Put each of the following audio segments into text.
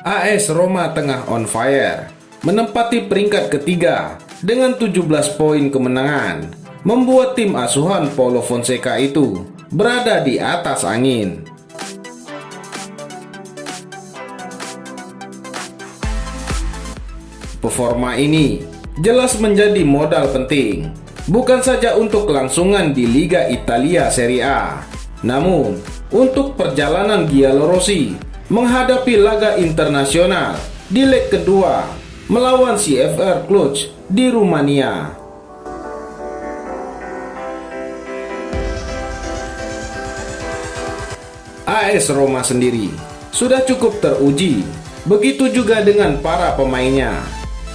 AS Roma tengah on fire, menempati peringkat ketiga dengan 17 poin kemenangan, membuat tim asuhan Paulo Fonseca itu berada di atas angin. Performa ini jelas menjadi modal penting, bukan saja untuk kelangsungan di Liga Italia Serie A, namun untuk perjalanan Giallorossi menghadapi laga internasional di leg kedua melawan CFR Cluj di Rumania. AS Roma sendiri sudah cukup teruji, begitu juga dengan para pemainnya.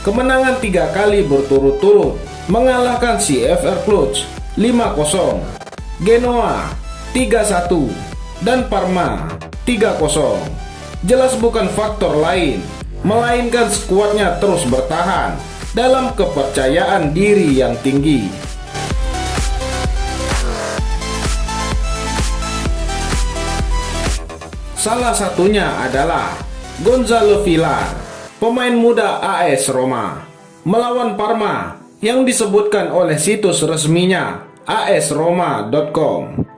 Kemenangan 3 kali berturut-turut mengalahkan CFR Cluj 5-0, Genoa 3-1, dan Parma 3-0. Jelas bukan faktor lain, melainkan skuadnya terus bertahan dalam kepercayaan diri yang tinggi. Salah satunya adalah Gonzalo Villar, pemain muda AS Roma, melawan Parma yang disebutkan oleh situs resminya asroma.com.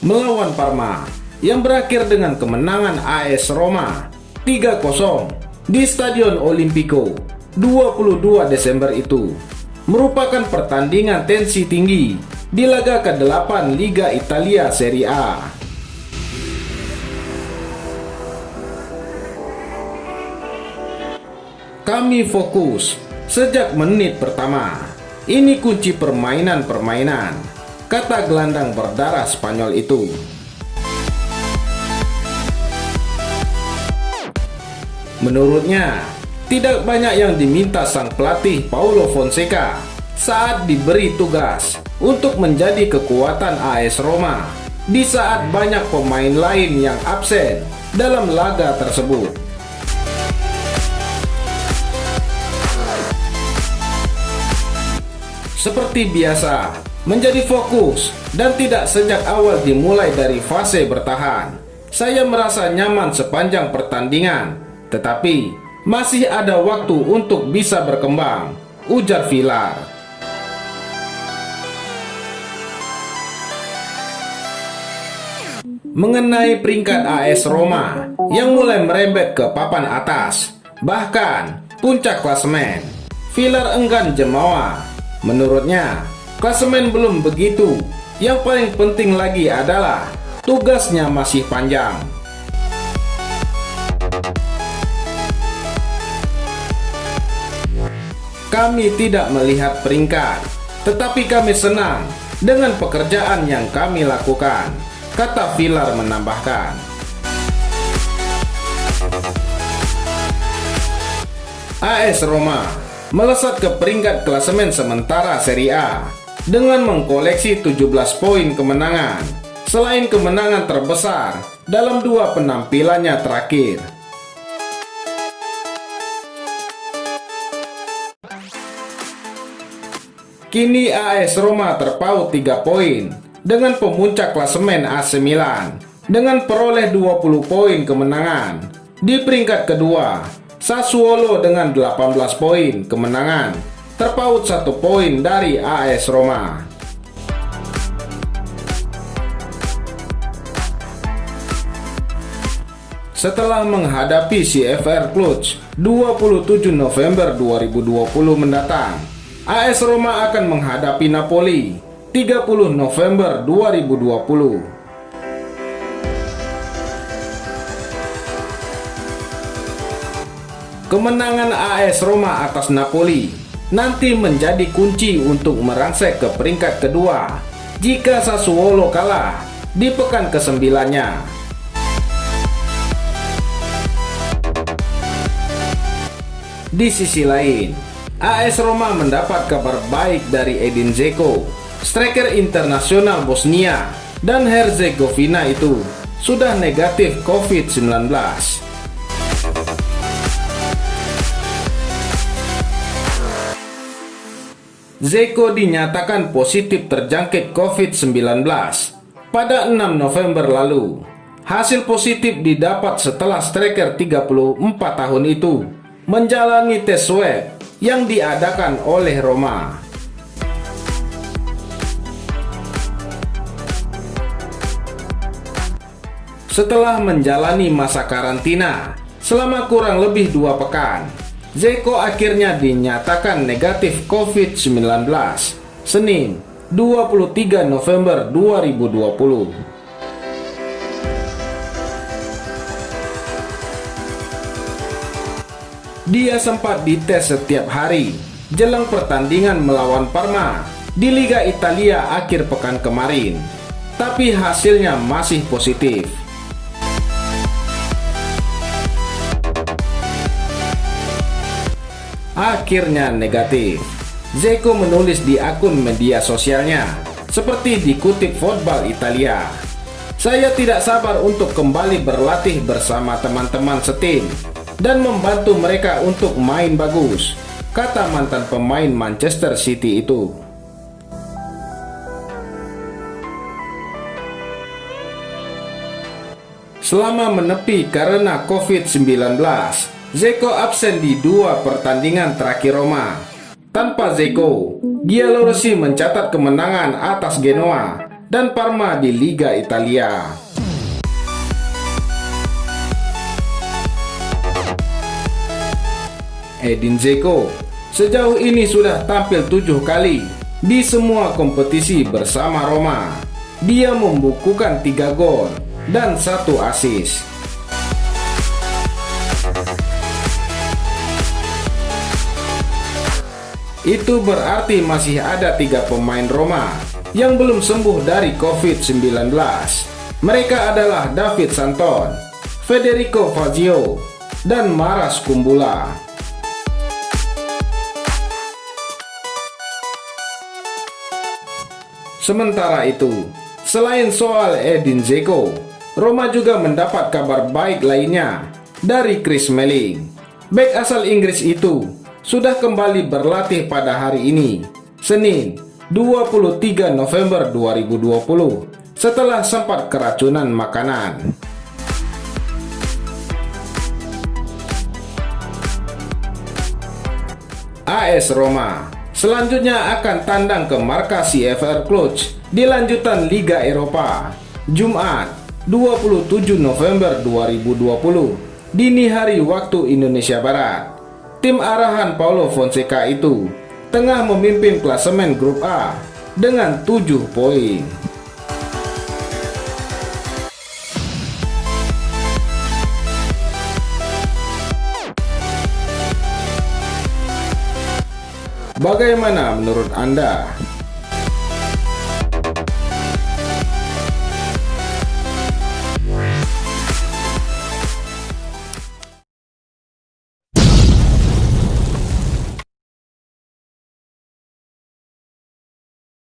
Melawan Parma yang berakhir dengan kemenangan AS Roma 3-0 di Stadion Olimpico 22 Desember itu merupakan pertandingan tensi tinggi di laga ke-8 Liga Italia Serie A. Kami fokus sejak menit pertama. Ini kunci permainan, kata gelandang berdarah Spanyol itu. Menurutnya, tidak banyak yang diminta sang pelatih Paulo Fonseca saat diberi tugas untuk menjadi kekuatan AS Roma di saat banyak pemain lain yang absen dalam laga tersebut. Seperti biasa, menjadi fokus dan tidak sejak awal dimulai dari fase bertahan. Saya merasa nyaman sepanjang pertandingan, tetapi masih ada waktu untuk bisa berkembang, ujar Villar. Mengenai peringkat AS Roma yang mulai merembet ke papan atas, bahkan puncak klasemen, Villar enggan jemawa. Menurutnya, klasemen belum begitu. Yang paling penting lagi adalah tugasnya masih panjang. Kami tidak melihat peringkat, tetapi kami senang dengan pekerjaan yang kami lakukan, kata Villar menambahkan. AS Roma melesat ke peringkat klasemen sementara Serie A dengan mengkoleksi 17 poin kemenangan, selain kemenangan terbesar dalam 2 penampilannya terakhir. Kini AS Roma terpaut 3 poin dengan pemuncak klasemen AC Milan dengan peroleh 20 poin kemenangan. Di peringkat kedua, Sassuolo dengan 18 poin kemenangan, terpaut 1 poin dari AS Roma. Setelah menghadapi CFR Cluj 27 November 2020 mendatang, AS Roma akan menghadapi Napoli 30 November 2020. Kemenangan AS Roma atas Napoli nanti menjadi kunci untuk merangsek ke peringkat kedua jika Sassuolo kalah di pekan ke-9-nya. Di sisi lain, AS Roma mendapat kabar baik dari Edin Dzeko, striker internasional Bosnia dan Herzegovina itu sudah negatif COVID-19. Dzeko dinyatakan positif terjangkit COVID-19 pada 6 November lalu. Hasil positif didapat setelah striker 34 tahun itu menjalani tes swab yang diadakan oleh Roma. Setelah menjalani masa karantina selama kurang lebih 2 pekan, Dzeko akhirnya dinyatakan negatif COVID-19 Senin 23 November 2020. Dia sempat dites setiap hari jelang pertandingan melawan Parma di Liga Italia akhir pekan kemarin, tapi hasilnya masih positif. Akhirnya negatif. Dzeko menulis di akun media sosialnya, seperti dikutip Football Italia. "Saya tidak sabar untuk kembali berlatih bersama teman-teman setim dan membantu mereka untuk main bagus," kata mantan pemain Manchester City itu. Selama menepi karena COVID-19, Dzeko absen di 2 pertandingan terakhir Roma. Tanpa Dzeko, Giallorossi mencatat kemenangan atas Genoa dan Parma di Liga Italia. Edin Dzeko sejauh ini sudah tampil 7 kali di semua kompetisi bersama Roma. Dia membukukan 3 gol dan 1 assist. Itu berarti masih ada 3 pemain Roma yang belum sembuh dari COVID-19. Mereka adalah David Santon, Federico Fazio, dan Maras Kumbula. Sementara itu, selain soal Edin Dzeko, Roma juga mendapat kabar baik lainnya dari Chris Smalling. Bek asal Inggris itu sudah kembali berlatih pada hari ini, Senin 23 November 2020, setelah sempat keracunan makanan. AS Roma selanjutnya akan tandang ke markas CFR Cluj di lanjutan Liga Eropa, Jumat 27 November 2020, dini hari waktu Indonesia Barat. Tim arahan Paulo Fonseca itu tengah memimpin klasemen grup A dengan 7 poin. Bagaimana menurut Anda?